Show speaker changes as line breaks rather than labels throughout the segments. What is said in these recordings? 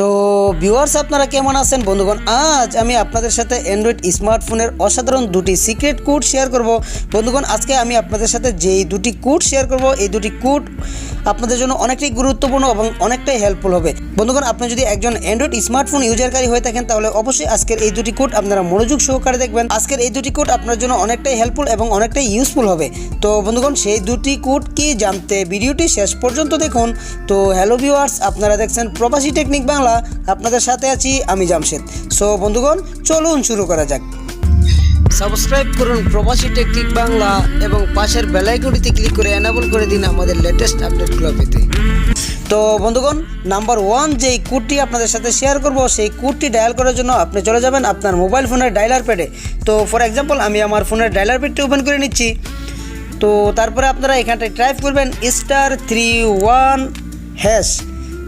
তো ভিউয়ার্স আপনারা কেমন আছেন বন্ধুগণ, আজ আমি আপনাদের সাথে অ্যান্ড্রয়েড স্মার্টফোনের অসাধারণ দুটি সিক্রেট কোড শেয়ার করব। বন্ধুগণ, আজকে আমি আপনাদের সাথে যেই দুটি কোড শেয়ার করব, এই দুটি কোড আপনাদের জন্য অনেকটাই গুরুত্বপূর্ণ এবং অনেকটাই হেল্পফুল হবে। বন্ধুগণ, আপনি যদি একজন অ্যান্ড্রয়েড স্মার্টফোন ইউজারকারী হয়ে থাকেন তাহলে অবশ্যই আজকের এই দুটি কোড আপনারা মনোযোগ সহকারে দেখবেন। আজকের এই দুটি কোড আপনার জন্য অনেকটাই হেল্পফুল এবং অনেকটাই ইউজফুল হবে। তো বন্ধুগণ, সেই দুটি কোড কি জানতে ভিডিওটি শেষ পর্যন্ত দেখুন। তো হ্যালো ভিউয়ার্স, আপনারা দেখছেন প্রবাসী টেকনিক বাংলা, আপনাদের সাথে আছি আমি জামশেদ। সো বন্ধুগণ, চলুন শুরু করা যাক। সাবস্ক্রাইব করুন প্রবাসী টেকনিক বাংলা এবং পাশের বেল আইকনটিতে ক্লিক করে এনেবল করে দিন আমাদের লেটেস্ট আপডেটগুলো পেতে। তো বন্ধুগণ, নাম্বার 1 যেই কোডটি আপনাদের সাথে শেয়ার করব, সেই কোডটি ডায়াল করার জন্য আপনি চলে যাবেন আপনার মোবাইল ফোনের ডায়ালার প্যাডে। তো ফর এক্সাম্পল আমি আমার ফোনের ডায়ালার প্যাডটি ওপেন করে নিচ্ছি। তো তারপরে আপনারা এখানটায় টাইপ করবেন *31#।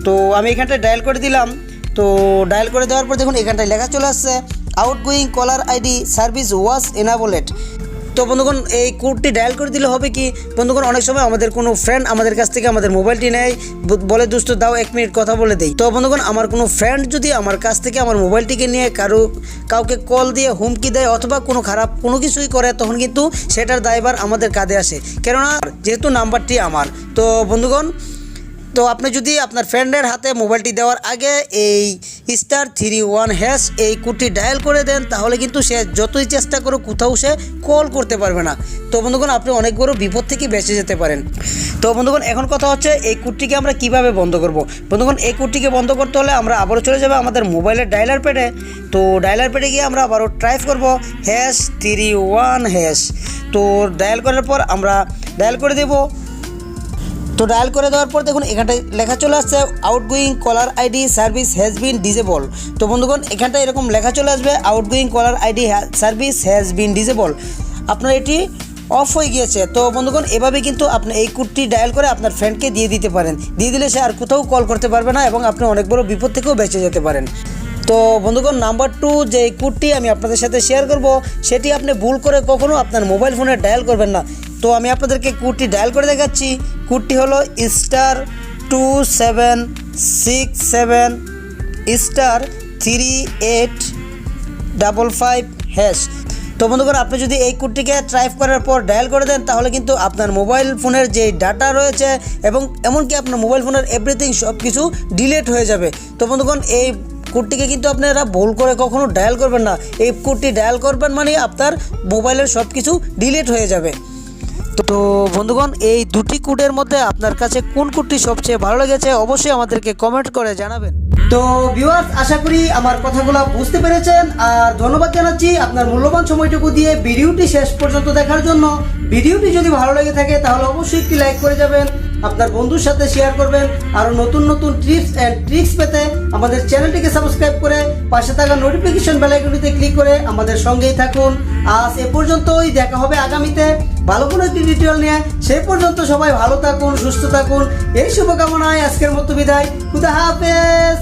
তো আমি এখানটায় ডায়াল করে দিলাম। তো ডায়াল করে দেওয়ার পর দেখুন এখানটায় লেখা চলে আসছে আউটগোয়িং কলার আইডি সার্ভিস ওয়াজ এনাবলড। তো বন্ধুগণ, এই কোডটি ডায়াল করে দিলে হবে কি বন্ধুগণ, অনেক সময় আমাদের কোনো ফ্রেন্ড আমাদের কাছ থেকে আমাদের মোবাইলটি নেয়, বলে দোস্ত দাও 1 মিনিট কথা বলে দেই। তো বন্ধুগণ, আমার কোনো ফ্রেন্ড যদি আমার কাছ থেকে আমার মোবাইলটিকে নিয়ে কাউকে কল দিয়ে হুমকি দেয় অথবা কোনো খারাপ কোনো কিছুই করে, তখন কিন্তু সেটার দায়ভার আমাদের কাঁধে আসে, কেননা যেহেতু নাম্বারটি আমার। তো বন্ধুগণ, তো আপনি যদি আপনার ফ্রেন্ডের হাতে মোবাইলটি দেওয়ার আগে এই *31# এই কোডটি ডায়াল করে দেন, তাহলে কিন্তু সে যতই চেষ্টা করুক কোথাও সে কল করতে পারবে না। তো বন্ধুগণ, আপনি অনেক বড় বিপদ থেকে বেঁচে যেতে পারেন। তো বন্ধুগণ, এখন কথা হচ্ছে এই কোডটিকে আমরা কিভাবে বন্ধ করব। বন্ধুগণ, এই কোডটিকে বন্ধ করতে হলে আমরা আবারও চলে যাব আমাদের মোবাইলের ডায়ালার প্যাডে। তো ডায়ালার প্যাডে গিয়ে আমরা আবারও টাইপ করব #31#। তো ডায়াল করার পর আমরা ডায়াল করে দেব। তো ডায়াল করে দেওয়ার পর দেখুন এখানটায় লেখা চলে আসছে outgoing caller ID service has been disable. তো বন্ধুগণ, এখানটায় এরকম লেখা চলে আসবে outgoing caller ID service has been disable, আপনার এটি অফ হয়ে গিয়েছে। তো বন্ধুগণ, এভাবে কিন্তু আপনি এই কোডটি ডায়াল করে আপনার ফ্রেন্ডকে দিয়ে দিতে পারেন। দিয়ে দিলে সে আর কোথাও কল করতে পারবে না এবং আপনি অনেক বড় বিপদ থেকেও বেঁচে যেতে পারেন। তো বন্ধুগণ, নাম্বার 2 যে কোডটি আমি আপনাদের সাথে শেয়ার করব, সেটি আপনি ভুল করে কখনও আপনার মোবাইল ফোনে ডায়াল করবেন না। তো আমি আপনাদেরকে কোডটি ডায়াল করে দেখাচ্ছি। কোডটি হলো *2767*3855#। তো বন্ধুগণ, আপনি যদি এই কোডটিকে টাইপ করার পর ডায়াল করে দেন, তাহলে কিন্তু আপনার মোবাইল ফোনের যে ডাটা রয়েছে এবং এমনকি আপনার মোবাইল ফোনের এভরিথিং সব কিছু ডিলিট হয়ে যাবে। তো বন্ধুগণ, এই কোডটিকে কিন্তু আপনারা ভুল করে কখনো ডায়াল করবেন না। এই কোডটি ডায়াল করবেন মানে আপনার মোবাইলের সব কিছু ডিলিট হয়ে যাবে। তো বন্ধুগণ, এই দুটি কোডের মধ্যে আপনার কাছে কোন কোডটি সবচেয়ে ভালো লেগেছে অবশ্যই আমাদেরকে কমেন্ট করে জানাবেন। তো ভিউয়ার্স, আশা করি আমার কথাগুলো বুঝতে পেরেছেন, আর ধন্যবাদ জানাচ্ছি আপনার মূল্যবান সময়টুকু দিয়ে ভিডিওটি শেষ পর্যন্ত দেখার জন্য। ভিডিওটি যদি ভালো লেগে থাকে তাহলে অবশ্যই একটি লাইক করে যাবেন, আপনার বন্ধুর সাথে শেয়ার করবেন। আরও নতুন নতুন টিপস অ্যান্ড ট্রিক্স পেতে আমাদের চ্যানেলটিকে সাবস্ক্রাইব করে পাশে থাকা নোটিফিকেশন বেল আইকনটিতে ক্লিক করে আমাদের সঙ্গেই থাকুন। আজ এ পর্যন্তই, দেখা হবে আগামীতে ভালো কোনো একটি ডিটেল নিয়ে। সেই পর্যন্ত সবাই ভালো থাকুন, সুস্থ থাকুন, এই শুভকামনায় আজকের মতো বিদায়। খুদা হাফেজ।